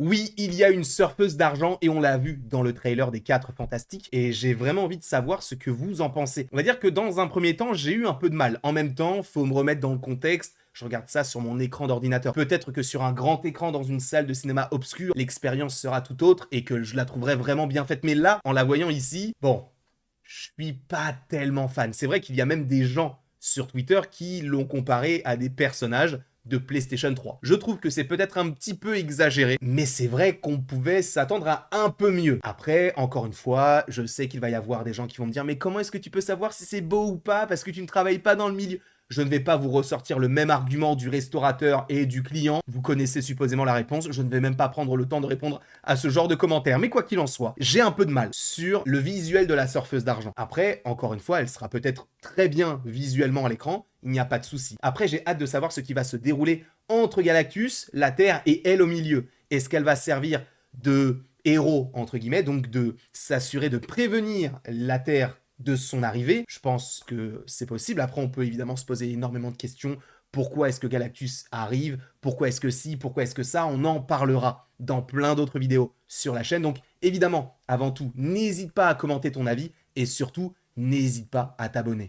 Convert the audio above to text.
Oui, il y a une surfeuse d'argent et on l'a vu dans le trailer des 4 Fantastiques et j'ai vraiment envie de savoir ce que vous en pensez. On va dire que dans un premier temps, j'ai eu un peu de mal. En même temps, faut me remettre dans le contexte. Je regarde ça sur mon écran d'ordinateur. Peut-être que sur un grand écran dans une salle de cinéma obscure, l'expérience sera tout autre et que je la trouverai vraiment bien faite. Mais là, en la voyant ici, bon, je suis pas tellement fan. C'est vrai qu'il y a même des gens sur Twitter qui l'ont comparé à des personnages de PlayStation 3. Je trouve que c'est peut-être un petit peu exagéré, mais c'est vrai qu'on pouvait s'attendre à un peu mieux. Après, encore une fois, je sais qu'il va y avoir des gens qui vont me dire mais comment est-ce que tu peux savoir si c'est beau ou pas parce que tu ne travailles pas dans le milieu? Je ne vais pas vous ressortir le même argument du restaurateur et du client. Vous connaissez supposément la réponse. Je ne vais même pas prendre le temps de répondre à ce genre de commentaires. Mais quoi qu'il en soit, j'ai un peu de mal sur le visuel de la surfeuse d'argent. Après, encore une fois, elle sera peut-être très bien visuellement à l'écran. Il n'y a pas de souci. Après, j'ai hâte de savoir ce qui va se dérouler entre Galactus, la Terre et elle au milieu. Est-ce qu'elle va servir de héros, entre guillemets, donc de s'assurer de prévenir la Terre de son arrivée? Je pense que c'est possible. Après, on peut évidemment se poser énormément de questions. Pourquoi est-ce que Galactus arrive? Pourquoi est-ce que si? Pourquoi est-ce que ça? On en parlera dans plein d'autres vidéos sur la chaîne. Donc évidemment, avant tout, n'hésite pas à commenter ton avis et surtout, n'hésite pas à t'abonner.